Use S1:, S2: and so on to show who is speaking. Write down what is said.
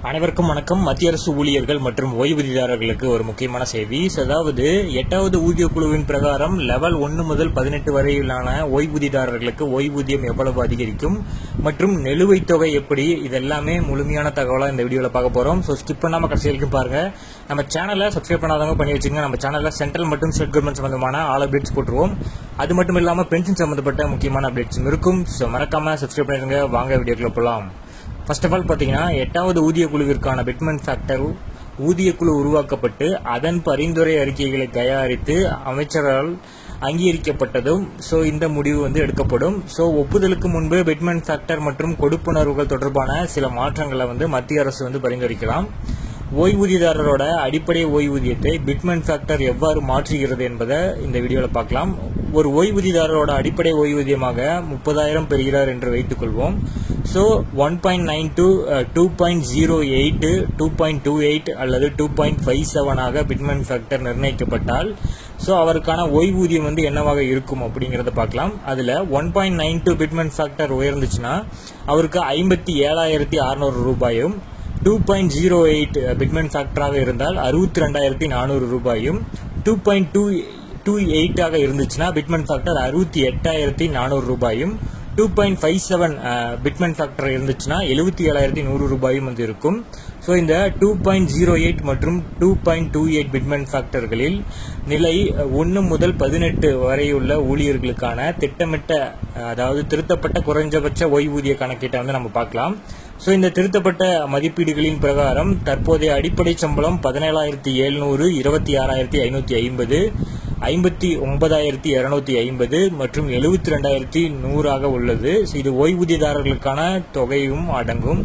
S1: அனைவருக்கும் வணக்கம். மத்திய அரசு ஊழியர்கள் மற்றும் ஓய்வூதியதாரர்களுக்கு ஒரு முக்கியமான செய்தி. அதாவது 8வது ஊதிய குழுவின் பிரகாரம் லெவல் 1 முதல் 18 வரையிலான ஓய்வூதியதாரர்களுக்கு ஓய்வூதியம் எவ்வளவு அதிகரிக்கும் மற்றும் நிலுவைத் தொகை எப்படி, இதெல்லாமே முழுமையான தகவலாக இந்த வீடியோவில் பார்க்க போறோம். ஸோ ஸ்கிப் பண்ணாம கடைசி வரைக்கும் பாருங்க. நம்ம சேனலை சப்ஸ்கிரைப் பண்ணாதவங்க பண்ணி வச்சுங்க. நம்ம சேனல்ல சென்ட்ரல் மற்றும் ஸ்டேட் கவர்மெண்ட் சம்பந்தமான ஆல் அப்டேட்ஸ் போட்டுருவோம். அது மட்டும் இல்லாமல் பென்ஷன் சம்பந்தப்பட்ட முக்கியமான அப்டேட்ஸும் இருக்கும். ஸோ மறக்காம சப்ஸ்கிரைப் பண்ணிடுங்க. வாங்க வீடியோக்குள்ள போகலாம். ஃபர்ஸ்ட் ஆஃப் ஆல் பார்த்தீங்கன்னா 8வது ஊதிய குழுவிற்கான பிட்மெண்ட் ஃபேக்டர் ஊதிய குழு உருவாக்கப்பட்டு அதன் பரிந்துரை அறிக்கைகளை தயாரித்து அமைச்சரால் அங்கீகரிக்கப்பட்டதும் இந்த முடிவு எடுக்கப்படும். ஒப்புதலுக்கு முன்பு பிட்மெண்ட் ஃபேக்டர் மற்றும் கொடுப்புணர்வுகள் தொடர்பான சில மாற்றங்களை மத்திய அரசு பரிந்துரைக்கலாம். ஓய்வூதியதாரரோட அடிப்படை ஓய்வூதியத்தை பிட்மெண்ட் ஃபேக்டர் எவ்வாறு மாற்றுகிறது என்பதை இந்த வீடியோவில் பார்க்கலாம். ஒரு ஓய்வூதியதாரரோட அடிப்படை ஓய்வூதியமாக 30,000 பெறுகிறார் என்று வைத்துக் கொள்வோம். 1.92, 2.08, 2.28 அல்லது 2.57 ஆக பிட்மெண்ட் ஃபேக்டர் நிர்ணயிக்கப்பட்டால் அவருக்கான ஓய்வூதியம் என்னவாக இருக்கும் அப்படிங்கறத பார்க்கலாம். அதுல 1.92 பிட்மெண்ட் ஃபேக்டர் உயர்ந்துச்சுன்னா அவருக்கு 57,600 ரூபாயும், 2.08 பிட்மெண்ட் ஃபேக்டராக இருந்தால் 62,400 ரூபாயும், 2.28 ஆக இருந்துச்சுன்னா பிட்மெண்ட் ஃபேக்டர் 68,400 ரூபாயும், 2.57 பிட்மெண்ட் ஃபேக்டர் இருந்துச்சுன்னா 77,100 ரூபாயும் இருக்கும். இந்த 2.08 மற்றும் 2.28 பிட்மெண்ட் ஃபேக்டர்களில் நிலை 1 முதல் 18 வரையுள்ள ஊழியர்களுக்கான திட்டமிட்ட அதாவது திருத்தப்பட்ட குறைஞ்சபட்ச ஓய்வூதிய கணக்கீட்டை நம்ம பார்க்கலாம். இந்த திருத்தப்பட்ட மதிப்பீடுகளின் பிரகாரம் தற்போதைய அடிப்படை சம்பளம் 17,700, 26,550, 59,250 மற்றும் 72,100 உள்ளது. இது ஓய்வூதியதாரர்களுக்கான தொகையும் அடங்கும்.